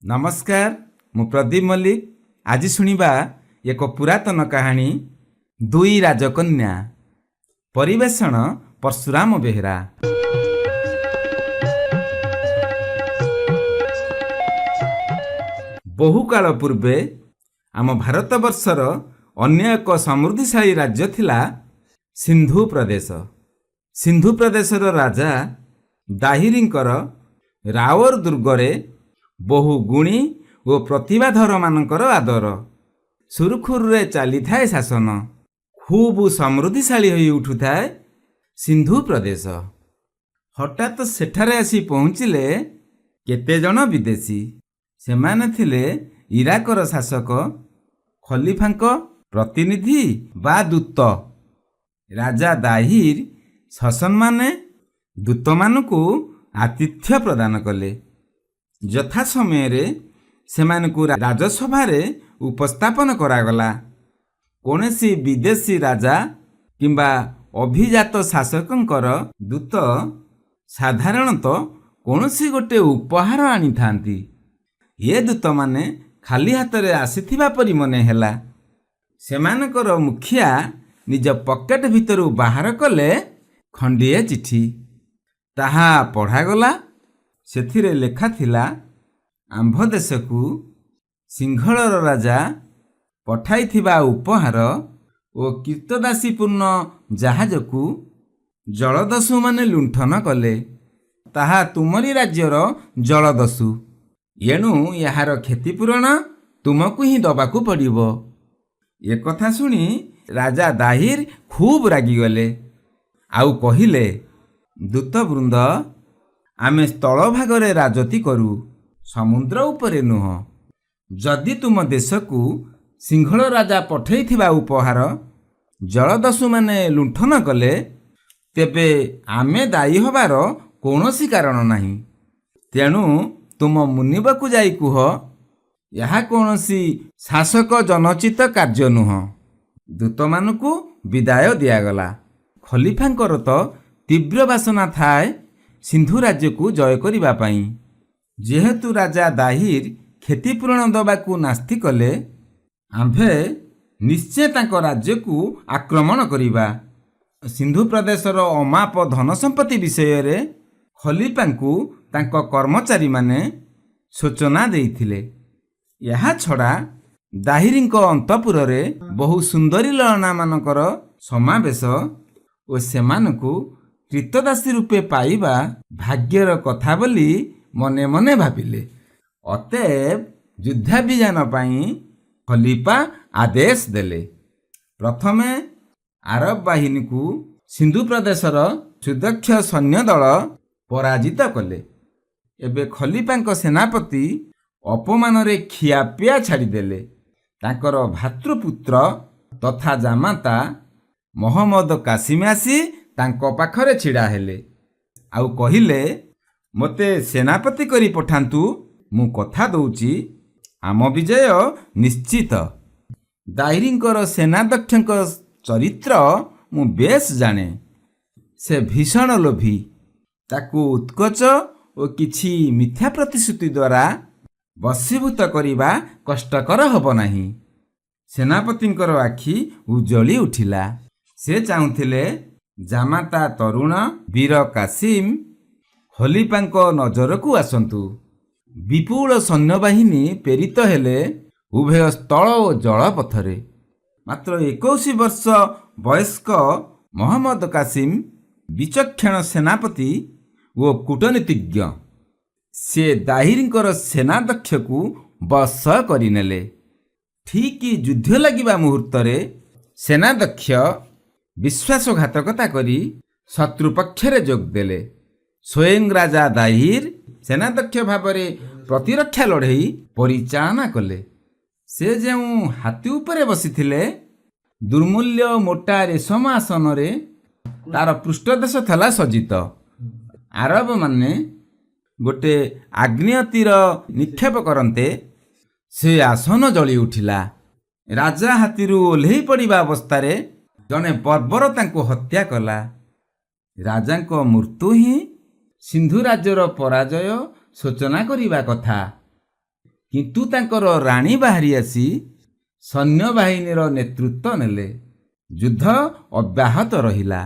नमस्कार मु प्रदीप मल्लिक। आज शुणिबा एक पुरातन कहानी दुई राजकन्या। परिवेषण परशुराम बेहेरा। बहुकाल पूर्वे आम भारतवर्षर अन्य एक समृद्धिशाली राज्य थिला सिंधु प्रदेश। सिंधु प्रदेशर राजा दाहिरींकर रावर दुर्गरे बहु गुणी ओ प्रतिभाधर मानकर आदर। सुरुखुरुरे चली थाए शासन। खूब समृद्धिशाली होई उठुथाए सिंधु प्रदेश। हठात सेठारे आसी पहुँचिले केते जन विदेशी। सेमाने थिले इराकर शासक खलीफांक प्रतिनिधि बा दूत। राजा दाहिर शासन माने दूत मानकु आतिथ्य प्रदान कले। यथा समय सेमानकु राजसभारे उपस्थापन करागला। कोनसी विदेशी राजा किंबा अभिजात शासकंकर दूत साधारणतः कोनसी गोटे उपहार आनी थांती। ये दूत माने खाली हाथ आसीथिबा परि मने हेला। सेमानकर मुखिया निज पकेट भितरु बाहर कले खंडिए चिठी। ताहा पढ़ागला। सेथिरे लेखा थिला आंभ देशकु सिंहलर राजा पठाइथिबा उपहार ओ कीर्तदासीपूर्ण जहाजकु जलदस्यु माने लुंठन कले। ताहा तुमरी राज्यर जलदस्यु। एणु यार क्षतिपूरण तुमकु ही दबाकु पड़िबो। ए कथा सुनी राजा दाहिर खूब रागिगले। आउ कहिले, दूतवृंद आमे स्थल भागरे राजती करू, समुद्र उपरे नुह। जदि तुम देशकु सिंहल राजा पठेइथिबा उपहार जलदस्यु माने लुंठन कले तेबे आमे दायी हबार कौनसी कारण नाही। तेणु तुम मुनिबकु जाई कुह, यहा कौनसी शासक जनचित कार्य नुह। दूतमानकु विदाय दियागला। खलीफांकर तो तीव्र बासना थाए सिंधु राज्य को जय करिबा पाई। जेहेतु राजा दाहिर क्षतिपूरण दबाकु नास्ति कले, आम्भे निश्चय तांको राज्य को आक्रमण करिबा। सिंधु प्रदेशर अमाप धन संपत्ति विषय रे खलीफांकु तांको कर्मचारी माने सूचना देइथिले। यहा छड़ा दाहिरींको अंतपुर रे बहु सुंदरी ललना मानकर समावेश ओ सेमानकु कृतदासी रूपे पाइबा भाग्यर कथा बोली मने मने भाविले। अतएव युद्धाभियान पाई खलीफा आदेश देले। प्रथमे आरब बाहिनी को सिंधु प्रदेशर सुदक्ष सैन्य दल पराजित कले। एबे खलीफांक सेनापति अपमान रे खियापिया छाड़ीदेले। तांकर भातृपुत्र तथा जामाता मोहम्मद कासिम आसी तांको पाखरे छिड़ा हेले। आउ कहिले, मते सेनापति करी पठांतु, मु कथा दउची आम विजय निश्चित। दाहिरींकर सेनाध्यक्षक चरित्र मु बेस जाने। से भीषण लोभी। ताकू उत्कच ओ किछि मिथ्या प्रतिश्रुति द्वारा वशीभूत करिबा कष्टकर हब नाही। सेनापतिंकर आखि उजली उठिला। से चाहुथिले जामाता तरुण वीर कासिम खलीफांक नजरकु आसंतु। विपुल सैन्यबाहिनी प्रेरित हेले उभय स्थल और जल पथरे। मात्र 21 वर्ष वयस्क मोहम्मद कासिम विचक्षण सेनापति ओ कूटनीतिज्ञ। से दाहिरींकर सेनाध्यक्ष को बस करिनेले। ठीक युद्ध लगिबा मुहूर्त रे सेनाध्यक्ष विश्वासघातकता करी शत्रु पक्षरे जोग देले। स्वयं राजा दाहिर सेनाध्यक्ष भावरे प्रतिरक्षा लड़ई परिचालना कले। से जेउ हाथी उपरे बसिथिले दुर्मूल्य मोटा रेशम आसन रे तार पृष्ठदेश थला सज्जित। आरब माने गोटे आग्नेय तीर निक्षेप करन्ते से आसन जली उठिला। राजा हाथीरू ओल्हेई पड़िबा अवस्थारे जने बर्बर तांको हत्या कला। राजांको मृत्यु ही सिंधु राज्यर पराजय सूचना करिबा कथा। କିନ୍ତୁ ତାଙ୍କର ରାଣୀ ବାହାରି ଆସି ସୈନ୍ୟବାହିନୀର ନେତୃତ୍ୱ ନେଲେ। ଯୁଦ୍ଧ ଅବ୍ୟାହତ ରହିଲା,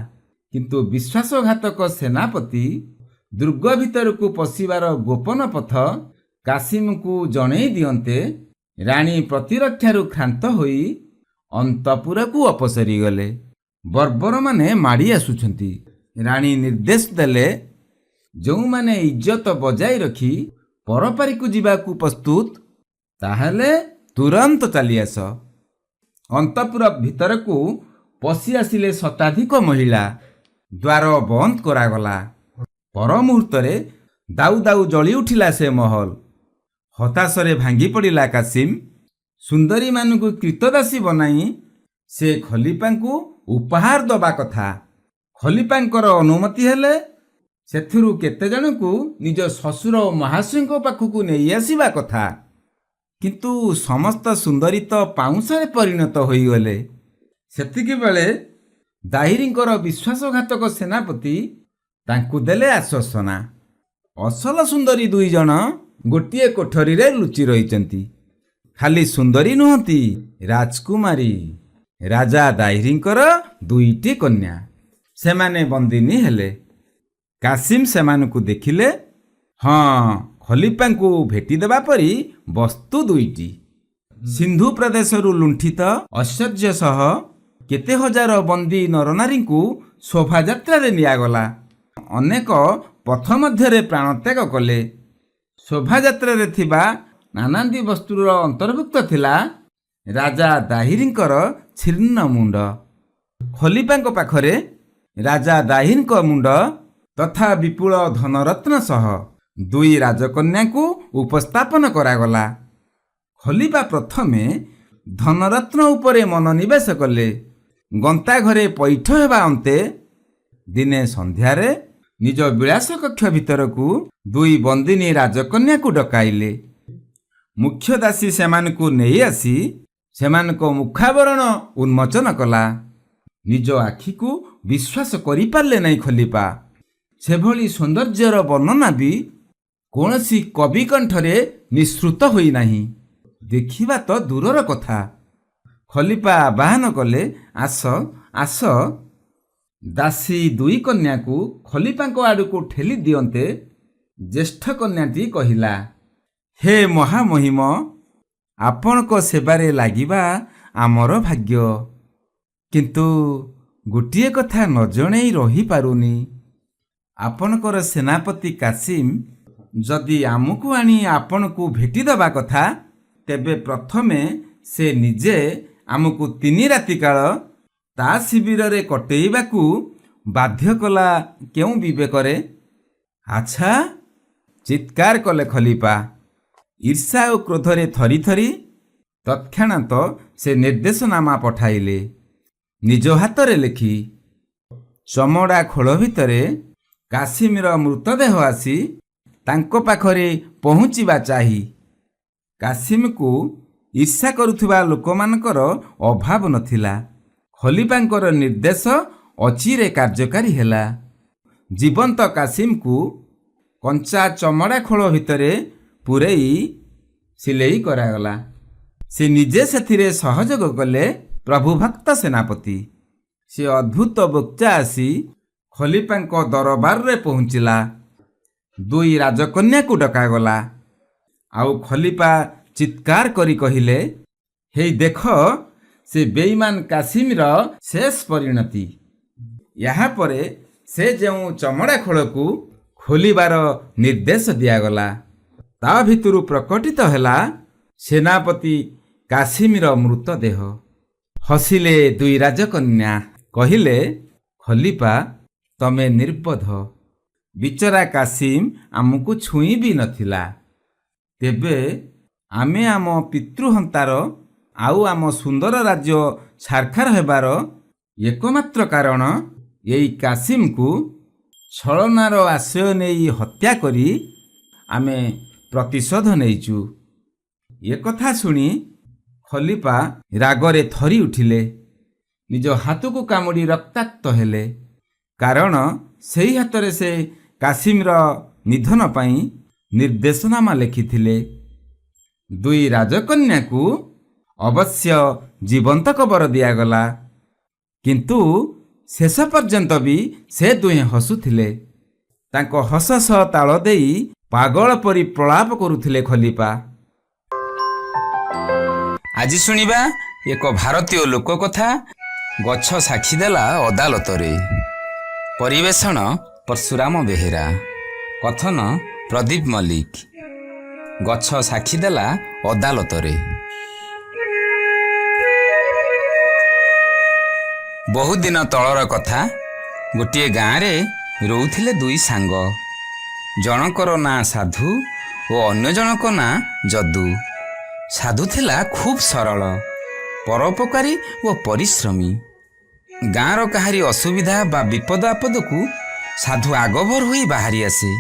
କିନ୍ତୁ ବିଶ୍ୱାସଘାତକ ସେନାପତି ଦୁର୍ଗ ଭିତରକୁ ପଶିବାର ଗୋପନ ପଥ କାସିମକୁ ଜଣେଇ ଦିଅନ୍ତେ ରାଣୀ ପ୍ରତିରକ୍ଷାରୁ କ୍ଳାନ୍ତ ହୋଇ ଅନ୍ତପୁରକୁ ଅପସରି ଗଲେ। ବର୍ବରମାନେ ମାଡ଼ି ଆସୁଛନ୍ତି। ରାଣୀ ନିର୍ଦ୍ଦେଶ ଦେଲେ, ଯେଉଁମାନେ ଇଜ୍ଜତ ବଜାଇ ରଖି ପରପାରିକୁ ଯିବାକୁ ପ୍ରସ୍ତୁତ, ତାହେଲେ ତୁରନ୍ତ ଚାଲିଆସ। ଅନ୍ତପୁର ଭିତରକୁ ପଶି ଆସିଲେ ଶତାଧିକ ମହିଳା। ଦ୍ୱାର ବନ୍ଦ କରାଗଲା। ପର ମୁହୂର୍ତ୍ତରେ ଦାଉ ଦାଉ ଜଳି ଉଠିଲା ସେ ମହଲ। ହତାଶରେ ଭାଙ୍ଗି ପଡ଼ିଲା କାସିମ। ସୁନ୍ଦରୀମାନଙ୍କୁ କୀର୍ତ୍ତଦାସୀ ବନାଇ ସେ ଖଲିପାଙ୍କୁ ଉପହାର ଦେବା କଥା। ଖଲିପାଙ୍କର ଅନୁମତି ହେଲେ ସେଥିରୁ କେତେଜଣଙ୍କୁ ନିଜ ଶ୍ୱଶୁର ଓ ମହାଶୟଙ୍କ ପାଖକୁ ନେଇ ଆସିବା କଥା। କିନ୍ତୁ ସମସ୍ତ ସୁନ୍ଦରୀ ତ ପାଉଁଶରେ ପରିଣତ ହୋଇଗଲେ। ସେତିକିବେଳେ ଦାହିରୀଙ୍କର ବିଶ୍ୱାସଘାତକ ସେନାପତି ତାଙ୍କୁ ଦେଲେ ଆଶ୍ୱାସନା। ଅସଲ ସୁନ୍ଦରୀ 2 ଜଣ ଗୋଟିଏ କୋଠରୀରେ ଲୁଚି ରହିଛନ୍ତି। ଖାଲି ସୁନ୍ଦରୀ ନୁହନ୍ତି, ରାଜକୁମାରୀ। ରାଜା ଦାହିରୀଙ୍କର 2ଟି କନ୍ୟା। ସେମାନେ ବନ୍ଦିନୀ ହେଲେ। କାସିମ ସେମାନଙ୍କୁ ଦେଖିଲେ। ହଁ, ଖଲିପାଙ୍କୁ ଭେଟିଦେବା ପରି ବସ୍ତୁ 2ଟି। ସିନ୍ଧୁ ପ୍ରଦେଶରୁ ଲୁଣ୍ଠିତ ଐଶ୍ୱର୍ଯ୍ୟ ସହ କେତେ ହଜାର ବନ୍ଦୀ ନରନାରୀଙ୍କୁ ଶୋଭାଯାତ୍ରାରେ ନିଆଗଲା। ଅନେକ ପଥ ମଧ୍ୟରେ ପ୍ରାଣତ୍ୟାଗ କଲେ। ଶୋଭାଯାତ୍ରାରେ ଥିବା ନାନାଦି ବସ୍ତୁର ଅନ୍ତର୍ଭୁକ୍ତ ଥିଲା ରାଜା ଦାହିରୀଙ୍କର ଛିନ୍ନ ମୁଣ୍ଡ। ଖଲିପାଙ୍କ ପାଖରେ ରାଜା ଦାହିରୀଙ୍କ ମୁଣ୍ଡ ତଥା ବିପୁଳ ଧନରତ୍ନ ସହ 2 ରାଜକନ୍ୟାଙ୍କୁ ଉପସ୍ଥାପନ କରାଗଲା। ଖଲିପା ପ୍ରଥମେ ଧନରତ୍ନ ଉପରେ ମନୋନିବେଶ କଲେ। ଗନ୍ତା ଘରେ ପୈଠ ହେବା ଅନ୍ତେ ଦିନେ ସନ୍ଧ୍ୟାରେ ନିଜ ବିଳାସ କକ୍ଷ ଭିତରକୁ 2 ବନ୍ଦିନୀ ରାଜକନ୍ୟାକୁ ଡକାଇଲେ। ମୁଖ୍ୟ ଦାସୀ ସେମାନଙ୍କୁ ନେଇ ଆସି ସେମାନଙ୍କ ମୁଖାବରଣ ଉନ୍ମୋଚନ କଲା। ନିଜ ଆଖିକୁ ବିଶ୍ୱାସ କରିପାରିଲେ ନାହିଁ ଖଲିପା। ସେଭଳି ସୌନ୍ଦର୍ଯ୍ୟର ବର୍ଣ୍ଣନା ବି କୌଣସି କବି କଣ୍ଠରେ ନିଃସୃତ ହୋଇନାହିଁ। ଦେଖିବା ତ ଦୂରର କଥା। ଖଲିପା ଆବାହନ କଲେ, ଆସ ଆସ। ଦାସୀ 2 କନ୍ୟାକୁ ଖଲିପାଙ୍କ ଆଡ଼କୁ ଠେଲି ଦିଅନ୍ତେ ଜ୍ୟେଷ୍ଠ କନ୍ୟାଟି କହିଲା, ହେ ମହାମହିମ, ଆପଣଙ୍କ ସେବାରେ ଲାଗିବା ଆମର ଭାଗ୍ୟ। କିନ୍ତୁ ଗୋଟିଏ କଥା ନ ଜଣେଇ ରହିପାରୁନି। ଆପଣଙ୍କର ସେନାପତି କାସିମ ଯଦି ଆମକୁ ଆଣି ଆପଣଙ୍କୁ ଭେଟିଦେବା କଥା, ତେବେ ପ୍ରଥମେ ସେ ନିଜେ ଆମକୁ 3 ରାତି କାଳ ତା ଶିବିରରେ କଟେଇବାକୁ ବାଧ୍ୟ କଲା କେଉଁ ବିବେକରେ? ଆଚ୍ଛା, ଚିତ୍କାର କଲେ ଖଲିପା। ଈର୍ଷା ଓ କ୍ରୋଧରେ ଥରି ଥରି ତତ୍କ୍ଷଣାତ ସେ ନିର୍ଦ୍ଦେଶନାମା ପଠାଇଲେ, ନିଜ ହାତରେ ଲେଖି। ଚମଡ଼ା ଖୋଳ ଭିତରେ କାସିମର ମୃତଦେହ ଆସି ତାଙ୍କ ପାଖରେ ପହଞ୍ଚିବା ଚାହି କାସିମକୁ ଈର୍ଷା କରୁଥିବା ଲୋକମାନଙ୍କର ଅଭାବ ନଥିଲା। ଖଲିପାଙ୍କର ନିର୍ଦ୍ଦେଶ ଅଚିରେ କାର୍ଯ୍ୟକାରୀ ହେଲା। ଜୀବନ୍ତ କାସିମକୁ କଞ୍ଚା ଚମଡ଼ା ଖୋଳ ଭିତରେ ପୂରେଇ ସିଲେଇ କରାଗଲା। ସେ ନିଜେ ସେଥିରେ ସହଯୋଗ କଲେ ପ୍ରଭୁଭକ୍ତ ସେନାପତି। ସେ ଅଦ୍ଭୁତ ବକ୍ତା ଆସି ଖଲିପାଙ୍କ ଦରବାରରେ ପହଞ୍ଚିଲା। 2 ରାଜକନ୍ୟାକୁ ଡକାଗଲା। ଆଉ ଖଲିପା ଚିତ୍କାର କରି କହିଲେ, ହେଇ ଦେଖ, ସେ ବେଇମାନ କାସିମର ଶେଷ ପରିଣତି। ଏହାପରେ ସେ ଯେଉଁ ଚମଡ଼ା ଖୋଳକୁ ଖୋଲିବାର ନିର୍ଦ୍ଦେଶ ଦିଆଗଲା, ତା ଭିତରୁ ପ୍ରକଟିତ ହେଲା ସେନାପତି କାସିମର ମୃତଦେହ। ହସିଲେ 2 ରାଜକନ୍ୟା। କହିଲେ, ଖଲିପା, ତମେ ନିର୍ବୋଧ। ବିଚରା କାସିମ ଆମକୁ ଛୁଇଁ ବି ନଥିଲା। ତେବେ ଆମେ ଆମ ପିତୃହନ୍ତାର ଆଉ ଆମ ସୁନ୍ଦର ରାଜ୍ୟ ଛାରଖାର ହେବାର ଏକମାତ୍ର କାରଣ ଏଇ କାସିମକୁ ଛଳନାର ଆଶ୍ରୟ ନେଇ ହତ୍ୟା କରି ଆମେ ପ୍ରତିଶୋଧ ନେଇଛୁ। ଏକଥା ଶୁଣି ଖଲିପା ରାଗରେ ଥରି ଉଠିଲେ। ନିଜ ହାତକୁ କାମୁଡ଼ି ରକ୍ତାକ୍ତ ହେଲେ। କାରଣ ସେହି ହାତରେ ସେ କାସିମର ନିଧନ ପାଇଁ ନିର୍ଦ୍ଦେଶନାମା ଲେଖିଥିଲେ। ଦୁଇ ରାଜକନ୍ୟାକୁ ଅବଶ୍ୟ ଜୀବନ୍ତ କବର ଦିଆଗଲା, କିନ୍ତୁ ଶେଷ ପର୍ଯ୍ୟନ୍ତ ବି ସେ ଦୁହେଁ ହସୁଥିଲେ। ତାଙ୍କ ହସ ସହ ତାଳ ଦେଇ ପାଗଳ ପରି ପ୍ରଳାପ କରୁଥିଲେ ଖଲିପା। ଆଜି ଶୁଣିବା ଏକ ଭାରତୀୟ ଲୋକକଥା, ଗଛ ସାକ୍ଷୀ ଦେଲା ଅଦାଲତରେ। ପରିବେଷଣ ପରଶୁରାମ ବେହେରା, କଥନ ପ୍ରଦୀପ ମଲ୍ଲିକ। ଗଛ ସାକ୍ଷୀ ଦେଲା ଅଦାଲତରେ। ବହୁତ ଦିନ ତଳର କଥା। ଗୋଟିଏ ଗାଁରେ ରହୁଥିଲେ ଦୁଇ ସାଙ୍ଗ। ଜଣଙ୍କର ନାଁ ସାଧୁ ଓ ଅନ୍ୟ ଜଣଙ୍କ ନାଁ ଯଦୁ। ସାଧୁ ଥିଲା ଖୁବ୍ ସରଳ, ପରୋପକାରୀ ଓ ପରିଶ୍ରମୀ। ଗାଁର କାହାରି ଅସୁବିଧା ବା ବିପଦ ଆପଦକୁ ସାଧୁ ଆଗଭର ହୋଇ ବାହାରି ଆସେ।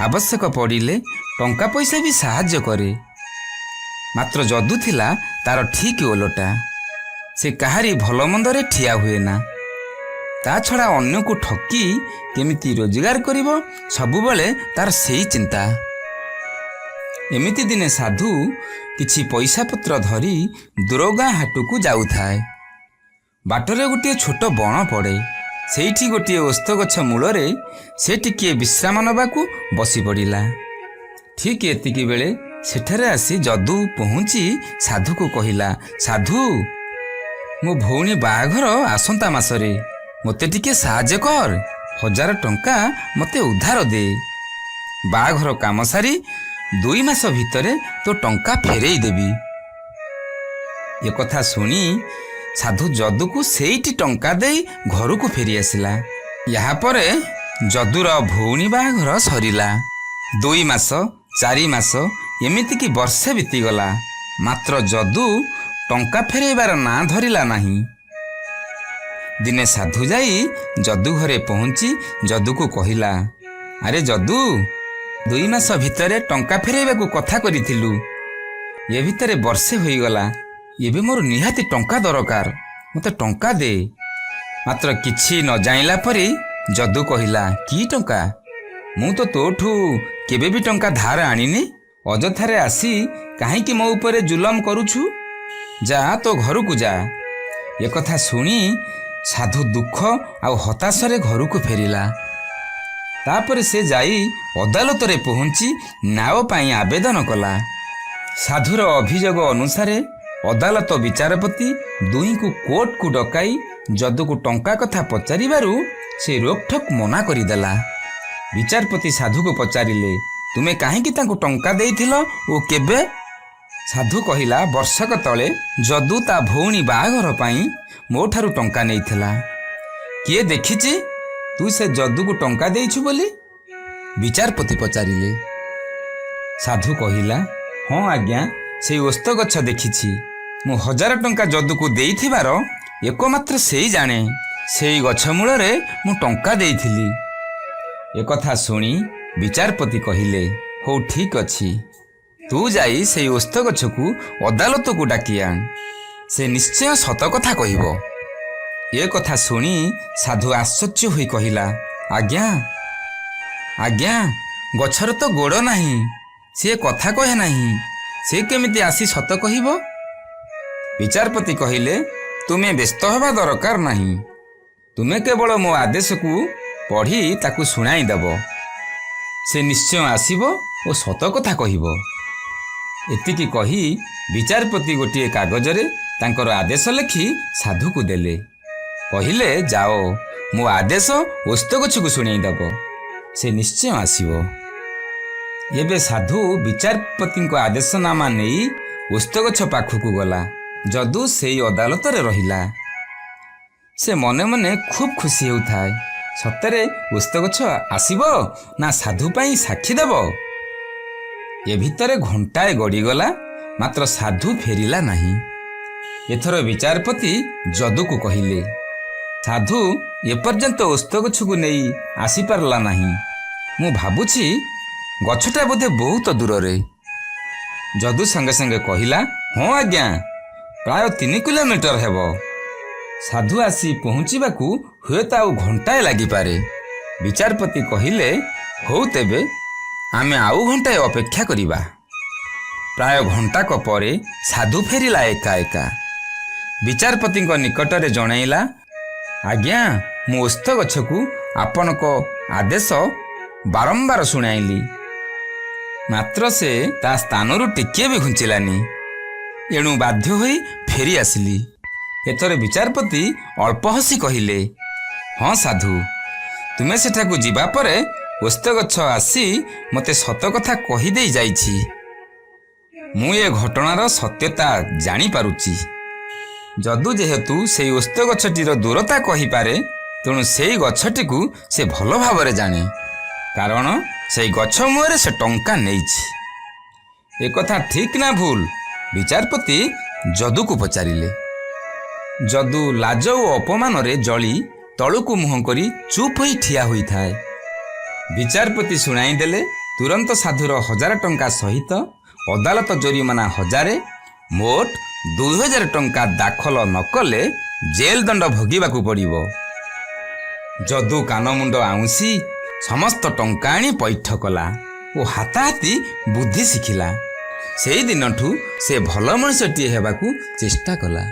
ଆବଶ୍ୟକ ପଡ଼ିଲେ ଟଙ୍କା ପଇସା ବି ସାହାଯ୍ୟ କରେ। ମାତ୍ର ଯଦୁ ଥିଲା ତାର ଠିକ୍ ଓଲଟା। ସେ କାହାରି ଭଲ ମନ୍ଦରେ ଠିଆ ହୁଏ ନା। ତା ଛଡ଼ା ଅନ୍ୟକୁ ଠକି କେମିତି ରୋଜଗାର କରିବ, ସବୁବେଳେ ତାର ସେଇ ଚିନ୍ତା। ଏମିତି ଦିନେ ସାଧୁ କିଛି ପଇସା ପତ୍ର ଧରି ଦୂର ଗାଁ ହାଟକୁ ଯାଉଥାଏ। ବାଟରେ ଗୋଟିଏ ଛୋଟ ବଣ ପଡ଼େ। ସେଇଠି ଗୋଟିଏ ଓସ୍ତ ଗଛ ମୂଳରେ ସେ ଟିକିଏ ବିଶ୍ରାମ ନେବାକୁ ବସି ପଡ଼ିଲା। ଠିକ୍ ଏତିକି ବେଳେ ସେଠାରେ ଆସି ଯଦୁ ପହଞ୍ଚି ସାଧୁକୁ କହିଲା, ସାଧୁ, ମୋ ଭଉଣୀ ବାହାଘର ଆସନ୍ତା ମାସରେ। ମୋତେ ଟିକେ ସାହାଯ୍ୟ କର। 1000 ଟଙ୍କା ମୋତେ ଉଧାର ଦେ। ବାହାଘର କାମ ସାରି 2 ମାସ ଭିତରେ ତୋ ଟଙ୍କା ଫେରେଇ ଦେବି। ଏକଥା ଶୁଣି ସାଧୁ ଯଦୁକୁ ସେଇଠି ଟଙ୍କା ଦେଇ ଘରକୁ ଫେରି ଆସିଲା। ଏହାପରେ ଯଦୁର ଭଉଣୀ ବାହାଘର ସରିଲା। 2 ମାସ, 4 ମାସ, ଏମିତିକି ବର୍ଷେ ବିତିଗଲା। ମାତ୍ର ଯଦୁ ଟଙ୍କା ଫେରାଇବାର ନାଁ ଧରିଲା ନାହିଁ। ଦିନେ ସାଧୁ ଯାଇ ଯଦୁ ଘରେ ପହଞ୍ଚି ଯଦୁକୁ କହିଲା, ଆରେ ଯଦୁ, 2 ମାସ ଭିତରେ ଟଙ୍କା ଫେରାଇବାକୁ କଥା କରିଥିଲୁ। ଏ ଭିତରେ ବର୍ଷେ ହୋଇଗଲା। ଏବେ ମୋର ନିହାତି ଟଙ୍କା ଦରକାର। ମୋତେ ଟଙ୍କା ଦେ। ମାତ୍ର କିଛି ନ ଜାଣିଲା ପରି ଯଦୁ କହିଲା, କି ଟଙ୍କା? ମୁଁ ତ ତୋଠୁ କେବେ ବି ଟଙ୍କା ଧାର ଆଣିନି। ଅଯଥାରେ ଆସି କାହିଁକି ମୋ ଉପରେ ଜୁଲମ କରୁଛୁ? ଯା, ତୋ ଘରକୁ ଯା। ଏକଥା ଶୁଣି ସାଧୁ ଦୁଃଖ ଆଉ ହତାଶରେ ଘରକୁ ଫେରିଲା। ତାପରେ ସେ ଯାଇ ଅଦାଲତରେ ପହଞ୍ଚି ନ୍ୟାୟ ପାଇଁ ଆବେଦନ କଲା। ସାଧୁର ଅଭିଯୋଗ ଅନୁସାରେ ଅଦାଲତ ବିଚାରପତି ଦୁହିଁଙ୍କୁ କୋର୍ଟକୁ ଡକାଇ ଯଦୁକୁ ଟଙ୍କା କଥା ପଚାରିବାରୁ ସେ ରୋକଠୋକ ମନା କରିଦେଲା। ବିଚାରପତି ସାଧୁକୁ ପଚାରିଲେ, ତୁମେ କାହିଁକି ତାଙ୍କୁ ଟଙ୍କା ଦେଇଥିଲ ଓ କେବେ? ସାଧୁ କହିଲା, ବର୍ଷକ ତଳେ ଯଦୁ ତା ଭଉଣୀ ବାହାଘର ପାଇଁ ମୋ ଠାରୁ ଟଙ୍କା ନେଇଥିଲା। କିଏ ଦେଖିଛି ତୁ ସେ ଯଦୁକୁ ଟଙ୍କା ଦେଇଛୁ ବୋଲି? ବିଚାରପତି ପଚାରିଲେ। ସାଧୁ କହିଲା, ହଁ ଆଜ୍ଞା, ସେଇ ଓସ୍ତ ଗଛ ଦେଖିଛି। ମୁଁ 1000 ଟଙ୍କା ଯଦୁକୁ ଦେଇଥିବାର ଏକମାତ୍ର ସେଇ ଜାଣେ। ସେଇ ଗଛ ମୂଳରେ ମୁଁ ଟଙ୍କା ଦେଇଥିଲି। ଏକଥା ଶୁଣି ବିଚାରପତି କହିଲେ, ହଉ ଠିକ୍ ଅଛି, ତୁ ଯାଇ ସେଇ ଓସ୍ତ ଗଛକୁ ଅଦାଲତକୁ ଡାକି ଆଣ। ସେ ନିଶ୍ଚୟ ସତ କଥା କହିବ। ଏ କଥା ଶୁଣି ସାଧୁ ଆଶ୍ଚର୍ଯ୍ୟ ହୋଇ କହିଲା, ଆଜ୍ଞା, ଗଛର ତ ଗୋଡ଼ ନାହିଁ। ସିଏ କଥା କହେ ନାହିଁ। ସେ କେମିତି ଆସି ସତ କହିବ? ବିଚାରପତି କହିଲେ, ତୁମେ ବ୍ୟସ୍ତ ହେବା ଦରକାର ନାହିଁ। ତୁମେ କେବଳ ମୋ ଆଦେଶକୁ ପଢ଼ି ତାକୁ ଶୁଣାଇ ଦେବ। ସେ ନିଶ୍ଚୟ ଆସିବ ଓ ସତ କଥା କହିବ। ଏତିକି କହି ବିଚାରପତି ଗୋଟିଏ କାଗଜରେ ତାଙ୍କର ଆଦେଶ ଲେଖି ସାଧୁକୁ ଦେଲେ। କହିଲେ, ଯାଅ, ମୋ ଆଦେଶ ଓସ୍ତ ଗଛକୁ ଶୁଣାଇ ଦେବ। ସେ ନିଶ୍ଚୟ ଆସିବ। ଏବେ ସାଧୁ ବିଚାରପତିଙ୍କ ଆଦେଶନାମା ନେଇ ଓସ୍ତ ଗଛ ପାଖକୁ ଗଲା। ଯଦୁ ସେଇ ଅଦାଲତରେ ରହିଲା। ସେ ମନେ ମନେ ଖୁବ୍ ଖୁସି ହେଉଥାଏ। ସତରେ ଓସ୍ତ ଗଛ ଆସିବ ନା ସାଧୁ ପାଇଁ ସାକ୍ଷୀ ଦେବ? ଏ ଭିତରେ ଘଣ୍ଟାଏ ଗଡ଼ିଗଲା, ମାତ୍ର ସାଧୁ ଫେରିଲା ନାହିଁ। ଏଥର ବିଚାରପତି ଯଦୁକୁ କହିଲେ, ସାଧୁ ଏପର୍ଯ୍ୟନ୍ତ ଓସ୍ତ ଗଛକୁ ନେଇ ଆସିପାରିଲା ନାହିଁ। ମୁଁ ଭାବୁଛି ଗଛଟା ବୋଧେ ବହୁତ ଦୂରରେ। ଯଦୁ ସଙ୍ଗେ ସଙ୍ଗେ କହିଲା, ହଁ ଆଜ୍ଞା, ପ୍ରାୟ 3 କିଲୋମିଟର ହେବ। ସାଧୁ ଆସି ପହଞ୍ଚିବାକୁ ହୁଏତ ଆଉ ଘଣ୍ଟାଏ ଲାଗିପାରେ। ବିଚାରପତି କହିଲେ, ହଉ ତେବେ ଆମେ ଆଉ ଘଣ୍ଟାଏ ଅପେକ୍ଷା କରିବା। ପ୍ରାୟ ଘଣ୍ଟାକ ପରେ ସାଧୁ ଫେରିଲା ଏକା ଏକା। ବିଚାରପତିଙ୍କ ନିକଟରେ ଜଣାଇଲା, ଆଜ୍ଞା, ମୁଁ ଓସ୍ତ ଗଛକୁ ଆପଣଙ୍କ ଆଦେଶ ବାରମ୍ବାର ଶୁଣାଇଲି, ମାତ୍ର ସେ ତା ସ୍ଥାନରୁ ଟିକିଏ ବି ଘୁଞ୍ଚିଲାନି। ଏଣୁ ବାଧ୍ୟ ହୋଇ ଫେରି ଆସିଲି। ଏଥର ବିଚାରପତି ଅଳ୍ପ ହସି କହିଲେ, ହଁ ସାଧୁ, ତୁମେ ସେଠାକୁ ଯିବା ପରେ ଓସ୍ତ ଗଛ ଆସି ମୋତେ ସତ କଥା କହିଦେଇ ଯାଇଛି। ମୁଁ ଏ ଘଟଣାର ସତ୍ୟତା ଜାଣିପାରୁଛି। ଯଦୁ ଯେହେତୁ ସେଇ ଓସ୍ତ ଗଛଟିର ଦୂରତା କହିପାରେ, ତେଣୁ ସେଇ ଗଛଟିକୁ ସେ ଭଲ ଭାବରେ ଜାଣେ, କାରଣ ସେଇ ଗଛ ମୂଳରେ ସେ ଟଙ୍କା ନେଇଛି। ଏକଥା ଠିକ୍ ନା ଭୁଲ? ବିଚାରପତି ଯଦୁକୁ ପଚାରିଲେ। ଯଦୁ ଲାଜ ଓ ଅପମାନରେ ଜଳି ତଳକୁ ମୁହଁ କରି ଚୁପ୍ ହୋଇ ଠିଆ ହୋଇଥାଏ। ବିଚାରପତି ଶୁଣାଇ ଦେଲେ, ତୁରନ୍ତ ସାଧୁର 1000 ଟଙ୍କା ସହିତ ଅଦାଲତ ଜୋରିମାନା 1000, ମୋଟ 2000 ଟଙ୍କା ଦାଖଲ ନ କଲେ ଜେଲ ଦଣ୍ଡ ଭୋଗିବାକୁ ପଡ଼ିବ। ଯଦୁ କାନମୁଣ୍ଡ ଆଉଁସି ସମସ୍ତ ଟଙ୍କା ଆଣି ପୈଠ କଲା ଓ ହାତାହାତି ବୁଦ୍ଧି ଶିଖିଲା। ସେଇ ଦିନଠୁ ସେ ଭଲ ମଣିଷଟିଏ ହେବାକୁ ଚେଷ୍ଟା କଲା।